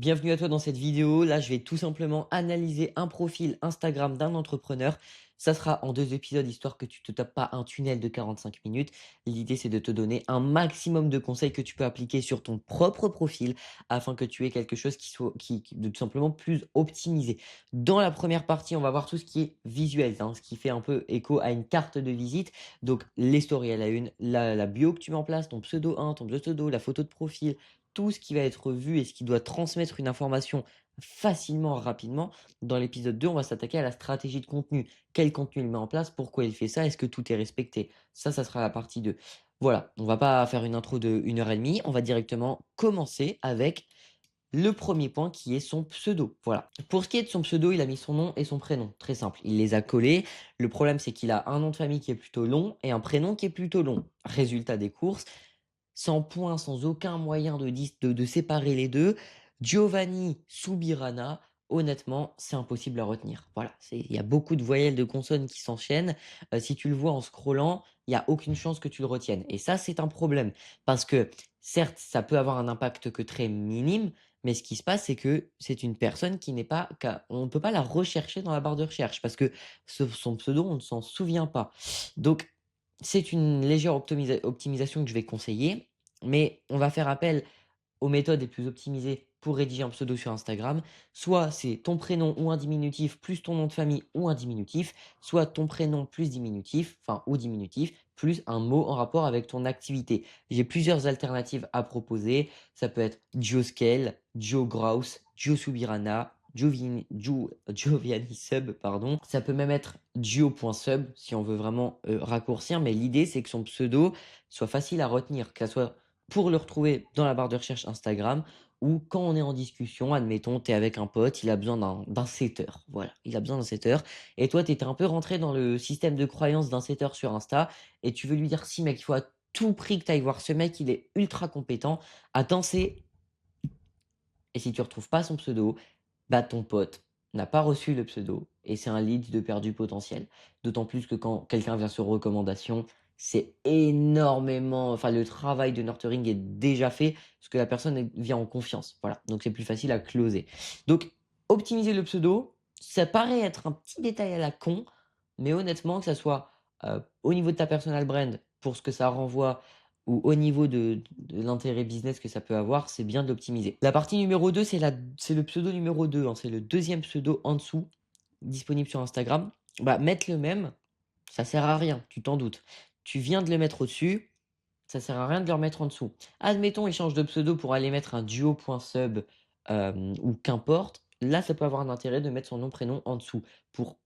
Bienvenue à toi dans cette vidéo. Là, je vais tout simplement analyser un profil Instagram d'un entrepreneur. Ça sera en 2 épisodes, histoire que tu te tapes pas un tunnel de 45 minutes. L'idée, c'est de te donner un maximum de conseils que tu peux appliquer sur ton propre profil afin que tu aies quelque chose qui soit de tout simplement plus optimisé. Dans la première partie, on va voir tout ce qui est visuel, hein, ce qui fait un peu écho à une carte de visite. Donc, les stories à la une, la bio que tu mets en place, ton pseudo 1, ton pseudo, la photo de profil, tout ce qui va être vu et ce qui doit transmettre une information facilement, rapidement. Dans l'épisode 2, on va s'attaquer à la stratégie de contenu. Quel contenu il met en place? Pourquoi il fait ça? Est-ce que tout est respecté? Ça sera la partie 2. Voilà, on va pas faire une intro de 1 heure et demie. On va directement commencer avec le premier point qui est son pseudo. Voilà. Pour ce qui est de son pseudo, il a mis son nom et son prénom. Très simple. Il les a collés. Le problème, c'est qu'il a un nom de famille qui est plutôt long et un prénom qui est plutôt long. Résultat des courses, sans point, sans aucun moyen de séparer les deux. Giovanni Soubirana, honnêtement, c'est impossible à retenir. Voilà, il y a beaucoup de voyelles de consonnes qui s'enchaînent. Si tu le vois en scrollant, il y a aucune chance que tu le retiennes. Et ça, c'est un problème. Parce que, certes, ça peut avoir un impact que très minime, mais ce qui se passe, c'est que c'est une personne qui n'est pas, on ne peut pas la rechercher dans la barre de recherche parce que son pseudo, on ne s'en souvient pas. Donc, c'est une légère optimisation que je vais conseiller, mais on va faire appel aux méthodes les plus optimisées pour rédiger un pseudo sur Instagram. Soit c'est ton prénom ou un diminutif plus ton nom de famille ou un diminutif, soit ton prénom plus diminutif, enfin ou diminutif, plus un mot en rapport avec ton activité. J'ai plusieurs alternatives à proposer. Ça peut être Scale, Joe Grouse, Joe Subirana, Giovanni Sub, pardon. Ça peut même être Gio.sub si on veut vraiment raccourcir, mais l'idée c'est que son pseudo soit facile à retenir, que ça soit pour le retrouver dans la barre de recherche Instagram ou quand on est en discussion, admettons, tu es avec un pote, il a besoin d'un setter. Voilà, il a besoin d'un setter. Et toi, tu étais un peu rentré dans le système de croyance d'un setter sur Insta et tu veux lui dire si, mec, il faut à tout prix que tu ailles voir ce mec, il est ultra compétent. Attends, c'est. Et si tu retrouves pas son pseudo, bah ton pote n'a pas reçu le pseudo et c'est un lead de perdu potentiel. D'autant plus que quand quelqu'un vient sur recommandation, c'est énormément, enfin le travail de nurturing est déjà fait parce que la personne vient en confiance. Voilà, donc c'est plus facile à closer. Donc optimiser le pseudo, ça paraît être un petit détail à la con, mais honnêtement que ça soit au niveau de ta personal brand pour ce que ça renvoie ou au niveau de l'intérêt business que ça peut avoir, c'est bien de l'optimiser. La partie numéro 2, c'est le pseudo numéro 2, hein, c'est le deuxième pseudo en dessous, disponible sur Instagram. Bah, mettre le même, ça sert à rien, tu t'en doutes. Tu viens de le mettre au-dessus, ça sert à rien de le remettre en dessous. Admettons, il change de pseudo pour aller mettre un duo.sub ou qu'importe. Là, ça peut avoir un intérêt de mettre son nom prénom en dessous pour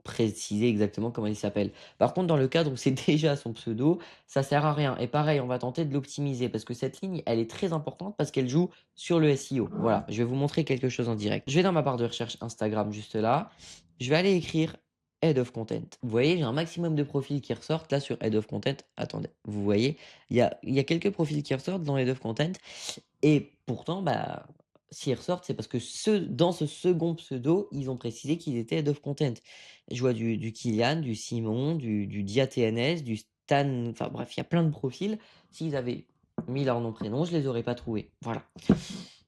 préciser exactement comment il s'appelle. Par contre, dans le cadre où c'est déjà son pseudo, ça sert à rien. Et pareil, on va tenter de l'optimiser parce que cette ligne, elle est très importante parce qu'elle joue sur le SEO. Voilà, je vais vous montrer quelque chose en direct. Je vais dans ma barre de recherche Instagram juste là. Je vais aller écrire Head of Content. Vous voyez, j'ai un maximum de profils qui ressortent là sur Head of Content. Attendez, vous voyez, il y a quelques profils qui ressortent dans Head of Content. Et pourtant, bah, s'ils ressortent, c'est parce que dans ce second pseudo, ils ont précisé qu'ils étaient head of content. Je vois du Kylian, du Simon, du Dia TNS, du Stan, enfin bref, il y a plein de profils. S'ils avaient mis leur nom, prénom, je les aurais pas trouvés. Voilà.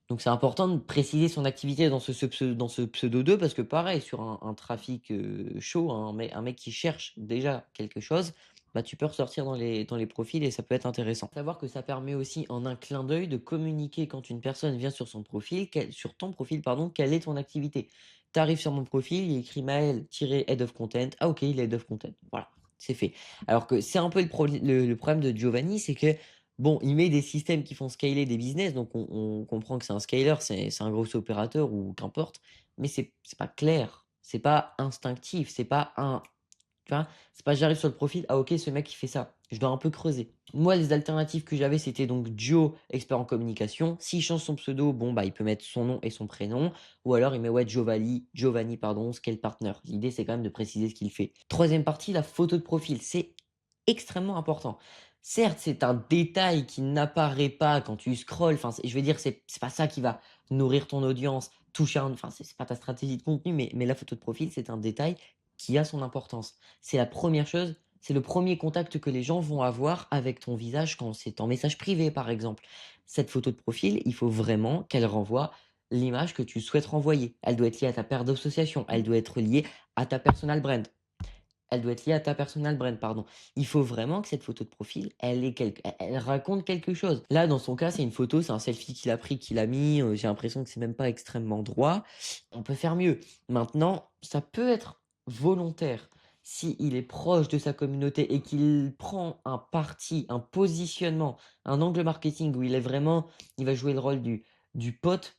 Donc c'est important de préciser son activité dans ce pseudo 2 parce que pareil, sur un trafic chaud, un mec qui cherche déjà quelque chose, bah, tu peux ressortir dans les profils et ça peut être intéressant. Savoir que ça permet aussi en un clin d'œil de communiquer quand une personne vient sur son profil, sur ton profil, pardon, quelle est ton activité. Tu arrives sur mon profil, il est écrit Maël-Head of Content. Ah ok, il est Head of Content. Voilà, c'est fait. Alors que c'est un peu le problème de Giovanni, c'est que bon, il met des systèmes qui font scaler des business, donc on comprend que c'est un scaler, c'est un gros opérateur ou qu'importe, mais c'est pas clair, c'est pas instinctif, c'est pas un, tu vois, c'est pas j'arrive sur le profil, ah ok, ce mec il fait ça, je dois un peu creuser. Moi, les alternatives que j'avais, c'était donc Duo, expert en communication. S'il change son pseudo, bon bah il peut mettre son nom et son prénom, ou alors il met ouais Giovanni, pardon, scale partner. L'idée c'est quand même de préciser ce qu'il fait. Troisième partie, la photo de profil, c'est extrêmement important. Certes, c'est un détail qui n'apparaît pas quand tu scrolles. Enfin, je veux dire, c'est pas ça qui va nourrir ton audience, toucher enfin, c'est pas ta stratégie de contenu, mais la photo de profil, c'est un détail qui a son importance. C'est la première chose, c'est le premier contact que les gens vont avoir avec ton visage quand c'est en message privé, par exemple. Cette photo de profil, il faut vraiment qu'elle renvoie l'image que tu souhaites renvoyer. Elle doit être liée à ta paire d'associations, elle doit être liée à ta personal brand. Elle doit être liée à ta personal brand, pardon. Il faut vraiment que cette photo de profil, elle raconte quelque chose. Là, dans son cas, c'est une photo, c'est un selfie qu'il a pris, qu'il a mis, j'ai l'impression que c'est même pas extrêmement droit. On peut faire mieux. Maintenant, ça peut être volontaire. S'il est proche de sa communauté et qu'il prend un parti, un positionnement, un angle marketing où il va jouer le rôle du pote,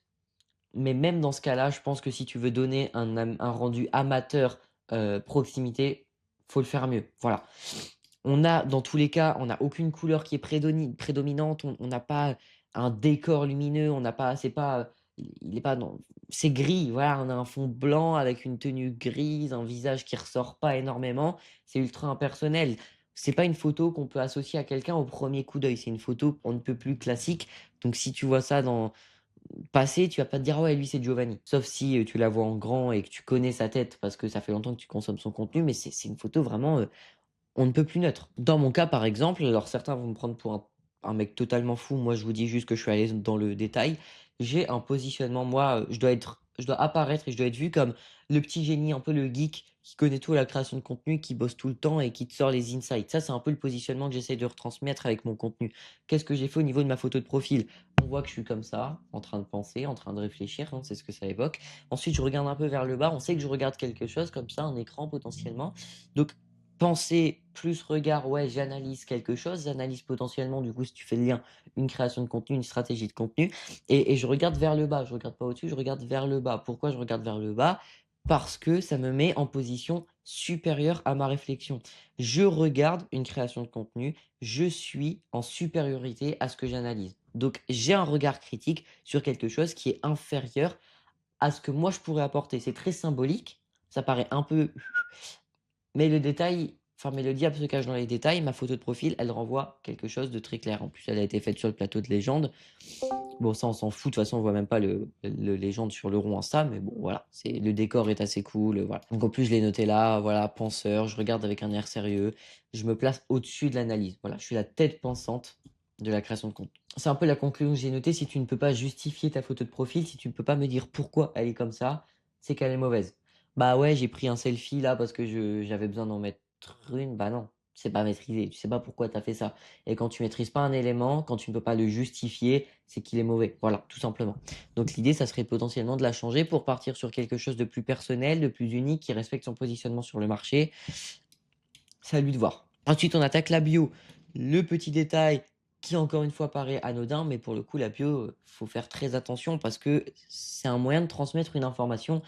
mais même dans ce cas-là, je pense que si tu veux donner un rendu amateur, proximité, faut le faire mieux. Voilà. On a dans tous les cas, on n'a aucune couleur qui est prédominante, on n'a pas un décor lumineux, on n'a pas c'est pas, il est pas non c'est gris, voilà, on a un fond blanc avec une tenue grise, un visage qui ressort pas énormément, c'est ultra impersonnel. C'est pas une photo qu'on peut associer à quelqu'un au premier coup d'œil, c'est une photo on ne peut plus classique, donc si tu vois ça dans passer, tu vas pas te dire: «Ah ouais, lui, c'est Giovanni». Sauf si, tu la vois en grand et que tu connais sa tête parce que ça fait longtemps que tu consommes son contenu, mais c'est une photo vraiment, on ne peut plus neutre. Dans mon cas, par exemple, alors certains vont me prendre pour un mec totalement fou. Moi, je vous dis juste que je suis allé dans le détail. J'ai un positionnement, moi, je dois apparaître et je dois être vu comme le petit génie, un peu le geek qui connaît tout à la création de contenu, qui bosse tout le temps et qui te sort les insights. Ça, c'est un peu le positionnement que j'essaie de retransmettre avec mon contenu. Qu'est-ce que j'ai fait au niveau de ma photo de profil? On voit que je suis comme ça, en train de penser, en train de réfléchir, hein, c'est ce que ça évoque. Ensuite, je regarde un peu vers le bas. On sait que je regarde quelque chose comme ça, un écran potentiellement. Donc, pensée plus regard, ouais, j'analyse quelque chose, j'analyse potentiellement, du coup, si tu fais le lien, une création de contenu, une stratégie de contenu et je regarde vers le bas, je regarde pas au-dessus, je regarde vers le bas. Pourquoi je regarde vers le bas? Parce que ça me met en position supérieure à ma réflexion. Je regarde une création de contenu, je suis en supériorité à ce que j'analyse. Donc j'ai un regard critique sur quelque chose qui est inférieur à ce que moi je pourrais apporter. C'est très symbolique, ça paraît un peu mais le détail enfin, mais le diable se cache dans les détails. Ma photo de profil, elle renvoie quelque chose de très clair. En plus, elle a été faite sur le plateau de Légende. Bon, ça, on s'en fout. De toute façon, on voit même pas le Légende sur le rond Insta. Mais bon, voilà. Le décor est assez cool. Voilà. Donc, en plus, je l'ai noté là. Voilà, penseur. Je regarde avec un air sérieux. Je me place au-dessus de l'analyse. Voilà. Je suis la tête pensante de la création de contenu. C'est un peu la conclusion que j'ai notée. Si tu ne peux pas justifier ta photo de profil, si tu ne peux pas me dire pourquoi elle est comme ça, c'est qu'elle est mauvaise. Bah ouais, j'ai pris un selfie là parce que j'avais besoin d'en mettre une. Bah non, c'est pas maîtrisé. Tu sais pas pourquoi tu as fait ça. Et quand tu maîtrises pas un élément, quand tu ne peux pas le justifier, c'est qu'il est mauvais. Voilà, tout simplement. Donc l'idée, ça serait potentiellement de la changer pour partir sur quelque chose de plus personnel, de plus unique, qui respecte son positionnement sur le marché. C'est à lui de voir. Ensuite, on attaque la bio. Le petit détail qui, encore une fois, paraît anodin, mais pour le coup, la bio, faut faire très attention parce que c'est un moyen de transmettre une information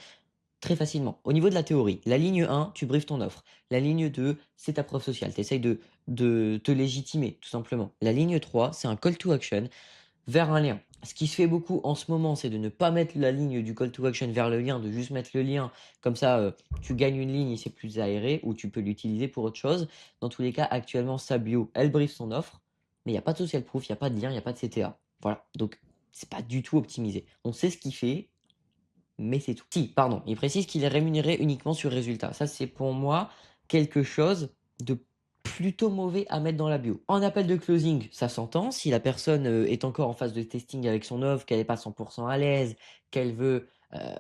très facilement. Au niveau de la théorie, la ligne 1, tu briefes ton offre. La ligne 2, c'est ta preuve sociale. Tu essayes de te légitimer, tout simplement. La ligne 3, c'est un call to action vers un lien. Ce qui se fait beaucoup en ce moment, c'est de ne pas mettre la ligne du call to action vers le lien, de juste mettre le lien. Comme ça, tu gagnes une ligne et c'est plus aéré, ou tu peux l'utiliser pour autre chose. Dans tous les cas, actuellement, sa bio, elle brief son offre, mais il n'y a pas de social proof, il n'y a pas de lien, il n'y a pas de CTA. Voilà. Donc, c'est pas du tout optimisé. On sait ce qu'il fait, mais c'est tout. Si, pardon, il précise qu'il est rémunéré uniquement sur résultat. Ça, c'est pour moi quelque chose de plutôt mauvais à mettre dans la bio. En appel de closing, ça s'entend. Si la personne est encore en phase de testing avec son offre, qu'elle n'est pas 100% à l'aise, qu'elle veut, euh,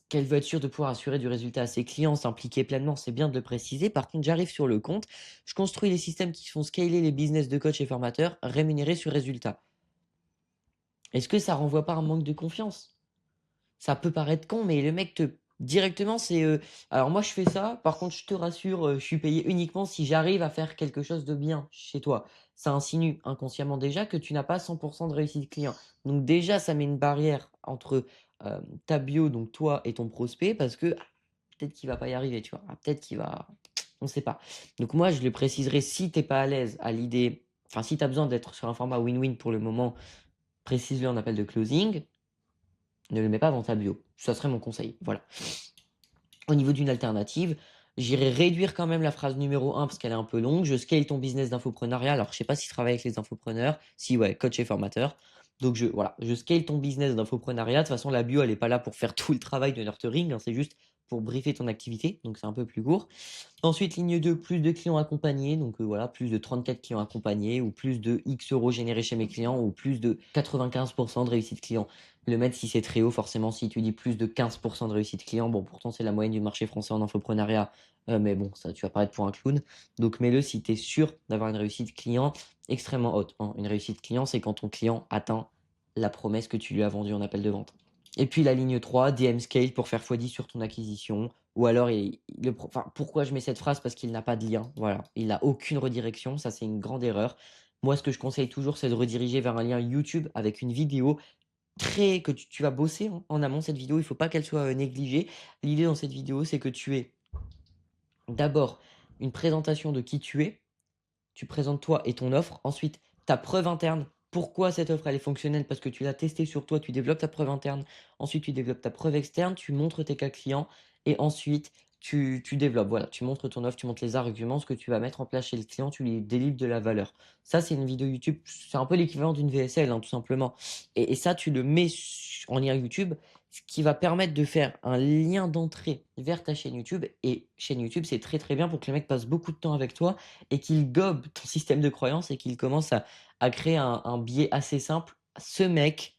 qu'elle veut être sûre de pouvoir assurer du résultat à ses clients, s'impliquer pleinement, c'est bien de le préciser. Par contre, j'arrive sur le compte, je construis les systèmes qui font scaler les business de coach et formateurs rémunérés sur résultat. Est-ce que ça renvoie pas un manque de confiance? Ça peut paraître con, mais le mec te directement, alors moi je fais ça, par contre je te rassure, je suis payé uniquement si j'arrive à faire quelque chose de bien chez toi. Ça insinue inconsciemment déjà que tu n'as pas 100 de réussite client. Donc déjà, ça met une barrière entre, ta bio, donc toi et ton prospect parce que, peut-être qu'il va pas y arriver, tu vois? Peut-être qu'il va on sait pas. Donc moi, je le préciserai si tu es pas à l'aise à l'idée enfin si tu as besoin d'être sur un format win-win pour le moment, précise-le en appel de closing. Ne le mets pas dans ta bio. Ça serait mon conseil, voilà. Au niveau d'une alternative, j'irai réduire quand même la phrase numéro 1 parce qu'elle est un peu longue. Je scale ton business d'infoprenariat. Alors, je sais pas si tu travailles avec les infopreneurs. Si, ouais, coach et formateur. Donc, voilà, je scale ton business d'infoprenariat. De toute façon, la bio, elle est pas là pour faire tout le travail de nurturing, hein, c'est juste pour briefer ton activité. Donc, c'est un peu plus court. Ensuite, ligne 2, plus de clients accompagnés. Donc, voilà, plus de 34 clients accompagnés ou plus de X euros générés chez mes clients ou plus de 95% de réussite client. Le mettre si c'est très haut, forcément, si tu dis plus de 15 de réussite client, bon, pourtant, c'est la moyenne du marché français en infoprenariat, mais bon, ça, tu vas paraître pour un clown. Donc, mets-le si tu es sûr d'avoir une réussite client extrêmement haute, hein. Une réussite client, c'est quand ton client atteint la promesse que tu lui as vendue en appel de vente. Et puis, la ligne 3, DM Scale pour faire x10 sur ton acquisition. Ou alors, enfin, pourquoi je mets cette phrase? Parce qu'il n'a pas de lien. Voilà. Il n'a aucune redirection. Ça, c'est une grande erreur. Moi, ce que je conseille toujours, c'est de rediriger vers un lien YouTube avec une vidéo très que tu vas bosser, hein, en amont cette vidéo, il faut pas qu'elle soit, négligée. L'idée dans cette vidéo, c'est que tu aies d'abord une présentation de qui tu es, tu présentes toi et ton offre. Ensuite, ta preuve interne. Pourquoi cette offre elle est fonctionnelle? Parce que tu l'as testée sur toi, tu développes ta preuve interne. Ensuite, tu développes ta preuve externe, tu montres tes cas clients et ensuite tu développes. Voilà, tu montres ton offre, tu montres les arguments, ce que tu vas mettre en place chez le client, tu lui délivres de la valeur. Ça, c'est une vidéo YouTube, c'est un peu l'équivalent d'une VSL, hein, tout simplement. Et ça, tu le mets en lien YouTube, ce qui va permettre de faire un lien d'entrée vers ta chaîne YouTube. Et chaîne YouTube, c'est très très bien pour que le mec passe beaucoup de temps avec toi et qu'il gobe ton système de croyance et qu'il commence à créer un biais assez simple. Ce mec,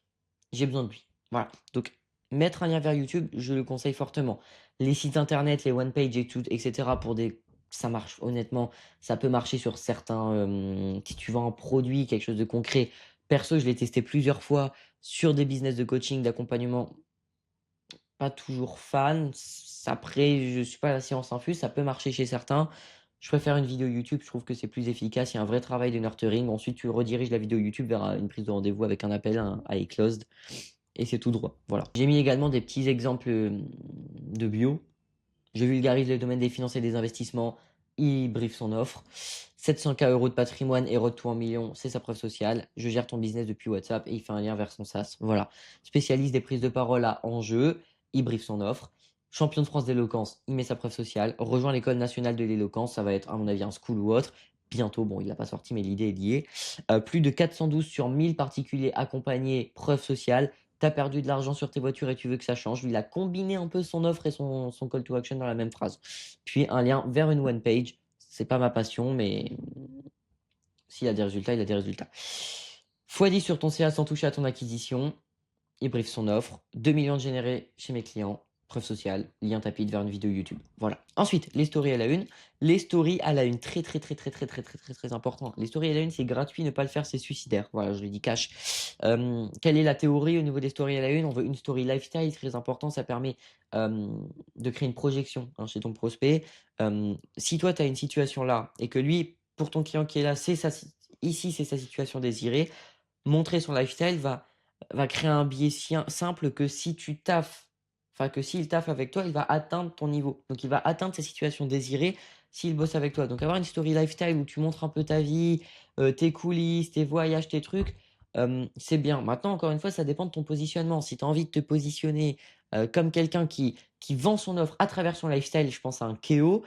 j'ai besoin de lui. Voilà. Donc, mettre un lien vers YouTube, je le conseille fortement. Les sites internet, les one page et tout, etc. pour des. Ça marche, honnêtement, ça peut marcher sur certains. Si tu vends un produit, quelque chose de concret. Perso, je l'ai testé plusieurs fois sur des business de coaching, d'accompagnement. Pas toujours fan. Après, je suis pas à la science infuse, ça peut marcher chez certains. Je préfère une vidéo YouTube, je trouve que c'est plus efficace. Il y a un vrai travail de nurturing. Ensuite, tu rediriges la vidéo YouTube vers une prise de rendez-vous avec un appel à iClosed. Et c'est tout droit. Voilà. J'ai mis également des petits exemples de bio. Je vulgarise le domaine des finances et des investissements. Il briefe son offre. 700K € de patrimoine et road to 1 million, c'est sa preuve sociale. Je gère ton business depuis WhatsApp et il fait un lien vers son SaaS. Voilà. Spécialiste des prises de parole à enjeu. Il briefe son offre. Champion de France d'éloquence, il met sa preuve sociale. Rejoint l'école nationale de l'éloquence, ça va être à mon avis un school ou autre. Bientôt, bon, il l'a pas sorti, mais l'idée est liée. Plus de 412 sur 1000 particuliers accompagnés, preuve sociale. Tu as perdu de l'argent sur tes voitures et tu veux que ça change. Il a combiné un peu son offre et son call to action dans la même phrase. Puis un lien vers une one page. C'est pas ma passion, mais s'il a des résultats, il a des résultats. x10 sur ton CA sans toucher à ton acquisition. Il briefe son offre. 2 millions de générés chez mes clients. Preuve sociale, lien tapis vers une vidéo YouTube. Voilà. Ensuite, les stories à la une. Les stories à la une, très très très très très très très très très important. Les stories à la une, c'est gratuit, ne pas le faire, c'est suicidaire. Voilà, je le dis cash. Quelle est la théorie au niveau des stories à la une? On veut une story lifestyle, très important, ça permet de créer une projection, hein, chez ton prospect. Si toi, tu as une situation là et que lui, pour ton client qui est là, ici, c'est sa situation désirée, montrer son lifestyle va créer un biais simple que si tu taffes, enfin que s'il taffe avec toi, il va atteindre ton niveau. Donc il va atteindre ses situations désirées s'il bosse avec toi. Donc avoir une story lifestyle où tu montres un peu ta vie, tes coulisses, tes voyages, tes trucs, c'est bien. Maintenant, encore une fois, ça dépend de ton positionnement. Si tu as envie de te positionner comme quelqu'un qui vend son offre à travers son lifestyle, je pense à un Keo,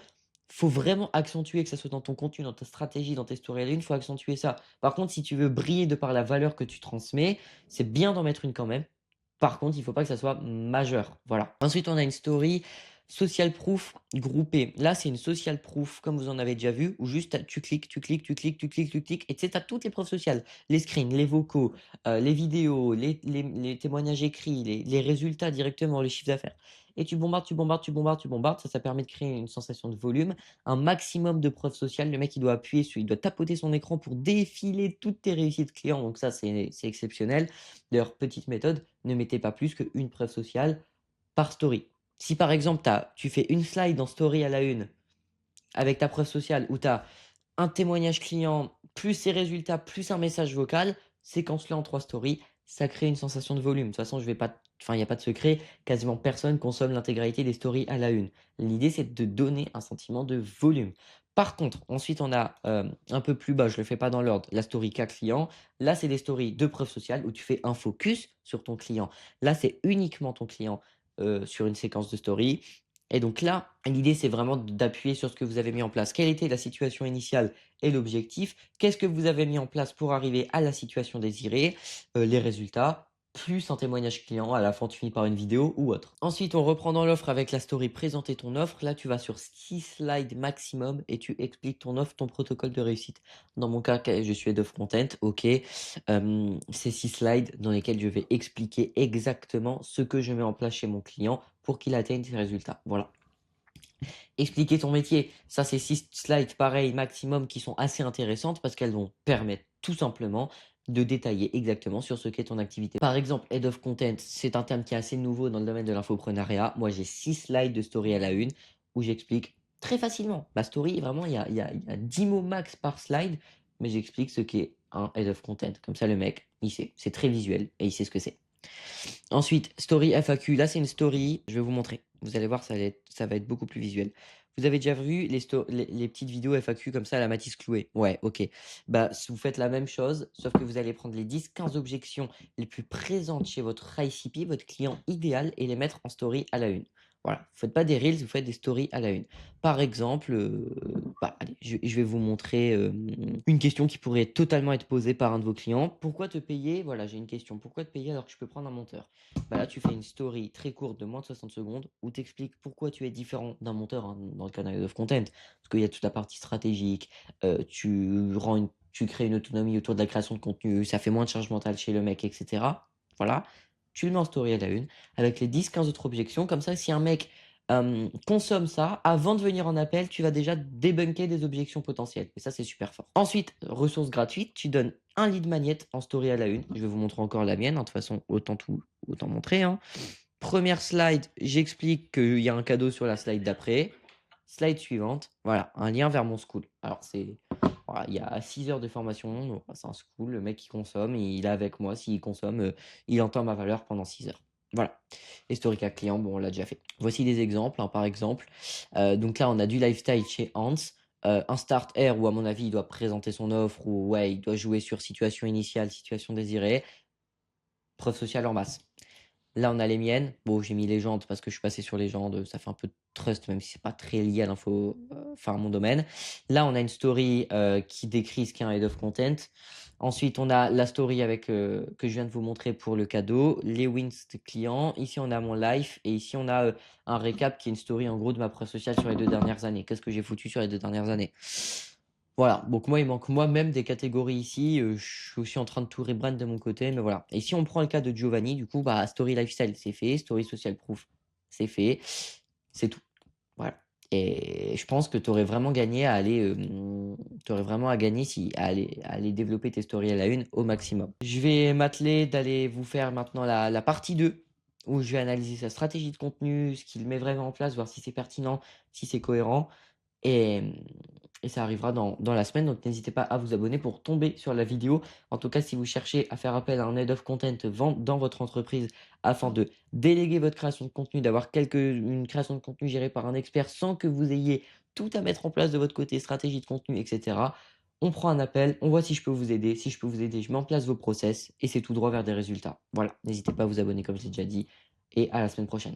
faut vraiment accentuer, que ça soit dans ton contenu, dans ta stratégie, dans tes stories à la une, faut accentuer ça. Par contre, si tu veux briller de par la valeur que tu transmets, c'est bien d'en mettre une quand même. Par contre, il ne faut pas que ça soit majeur. Voilà. Ensuite, on a une story social proof groupée. Là, c'est une social proof, comme vous en avez déjà vu, où juste tu cliques, tu cliques, tu cliques, tu cliques, tu cliques, et tu sais, tu as toutes les preuves sociales, les screens, les vocaux, les vidéos, les témoignages écrits, les résultats directement, les chiffres d'affaires. Et tu bombardes, tu bombardes, tu bombardes, tu bombardes. Ça permet de créer une sensation de volume, un maximum de preuves sociales. Le mec, il doit appuyer il doit tapoter son écran pour défiler toutes tes réussites clients. Donc ça, c'est exceptionnel. D'ailleurs, petite méthode, ne mettez pas plus qu'une preuve sociale par story. Si par exemple, tu fais une slide en story à la une avec ta preuve sociale où tu as un témoignage client, plus ses résultats, plus un message vocal, séquence-le en 3 stories, ça crée une sensation de volume. De toute façon, je vais pas, enfin, il n'y a pas de secret, quasiment personne consomme l'intégralité des stories à la une. L'idée, c'est de donner un sentiment de volume. Par contre, ensuite, on a un peu plus bas, je ne le fais pas dans l'ordre, la story cas client. Là, c'est des stories de preuve sociale où tu fais un focus sur ton client. Là, c'est uniquement ton client sur une séquence de story. Et donc là, l'idée, c'est vraiment d'appuyer sur ce que vous avez mis en place. Quelle était la situation initiale et l'objectif? Qu'est-ce que vous avez mis en place pour arriver à la situation désirée? Les résultats. plus un témoignage client, à la fin tu finis par une vidéo ou autre. Ensuite, on reprend dans l'offre avec la story présenter ton offre. Là, tu vas sur 6 slides maximum et tu expliques ton offre, ton protocole de réussite. Dans mon cas, je suis Head of Content, OK. C'est 6 slides dans lesquels je vais expliquer exactement ce que je mets en place chez mon client pour qu'il atteigne ses résultats. Voilà. Expliquer ton métier, ça c'est 6 slides pareil maximum qui sont assez intéressantes parce qu'elles vont permettre tout simplement de détailler exactement sur ce qu'est ton activité. Par exemple, Head of Content, c'est un terme qui est assez nouveau dans le domaine de l'infoprenariat. Moi, j'ai 6 slides de story à la une où j'explique très facilement. Ma story, vraiment, il y a 10 mots max par slide, mais j'explique ce qu'est un Head of Content. Comme ça, le mec, il sait. C'est très visuel et il sait ce que c'est. Ensuite, story FAQ. Là, c'est une story. Je vais vous montrer. Vous allez voir, ça va être beaucoup plus visuel. Vous avez déjà vu les petites vidéos FAQ comme ça à la Mathis Clouet? Ouais, ok. Bah, vous faites la même chose, sauf que vous allez prendre les 10-15 objections les plus présentes chez votre ICP, votre client idéal, et les mettre en story à la une. Voilà. Vous faites pas des reels, vous faites des stories à la une. Par exemple, bah, allez, je vais vous montrer une question qui pourrait totalement être posée par un de vos clients. Pourquoi te payer? Voilà, j'ai une question. Pourquoi te payer alors que je peux prendre un monteur? Bah là, tu fais une story très courte de moins de 60 secondes où tu expliques pourquoi tu es différent d'un monteur hein, dans le canal of content. Parce qu'il y a toute la partie stratégique, tu crées une autonomie autour de la création de contenu, ça fait moins de charge mentale chez le mec, etc. Voilà. Tu le mets en story à la une avec les 10-15 autres objections. Comme ça, si un mec consomme ça, avant de venir en appel, tu vas déjà débunker des objections potentielles. Et ça, c'est super fort. Ensuite, ressources gratuites, tu donnes un lead magnet en story à la une. Je vais vous montrer encore la mienne. Hein. De toute façon, autant montrer. Hein. Première slide, j'explique qu'il y a un cadeau sur la slide d'après. Slide suivante, voilà, un lien vers mon school. Alors, voilà, il y a 6 heures de formation. Donc, c'est un school. Le mec, il consomme. Il est avec moi. S'il consomme, il entend ma valeur pendant 6 heures. Voilà. Historique à client, bon, on l'a déjà fait. Voici des exemples, hein, par exemple. Donc là, on a du lifestyle chez Hans. Un start air où, à mon avis, il doit présenter son offre ou ouais, il doit jouer sur situation initiale, situation désirée. Preuve sociale en masse. Là, on a les miennes. Bon, j'ai mis légende parce que je suis passé sur légende. Ça fait un peu de trust, même si c'est pas très lié à l'info, enfin à mon domaine. Là, on a une story qui décrit ce qu'est un head of content. Ensuite, on a la story avec que je viens de vous montrer pour le cadeau, les wins de clients. Ici, on a mon life et ici, on a un récap qui est une story en gros de ma preuve sociale sur les 2 dernières années. Qu'est-ce que j'ai foutu sur les 2 dernières années? Voilà, donc moi, il manque moi-même des catégories ici. Je suis aussi en train de tout rebrand de mon côté, mais voilà. Et si on prend le cas de Giovanni, du coup, bah, Story Lifestyle, c'est fait. Story Social Proof, c'est fait. C'est tout. Voilà. Et je pense que tu aurais vraiment gagné à aller, tu vraiment à gagner si, à aller développer tes stories à la une au maximum. Je vais m'atteler d'aller vous faire maintenant la partie 2 où je vais analyser sa stratégie de contenu, ce qu'il met vraiment en place, voir si c'est pertinent, si c'est cohérent. Et, et ça arrivera dans la semaine. Donc n'hésitez pas à vous abonner pour tomber sur la vidéo. En tout cas, si vous cherchez à faire appel à un head of content dans votre entreprise afin de déléguer votre création de contenu, d'avoir une création de contenu gérée par un expert sans que vous ayez tout à mettre en place de votre côté, stratégie de contenu, etc. On prend un appel, on voit si je peux vous aider. Si je peux vous aider, je mets en place vos process et c'est tout droit vers des résultats. Voilà, n'hésitez pas à vous abonner comme je l'ai déjà dit et à la semaine prochaine.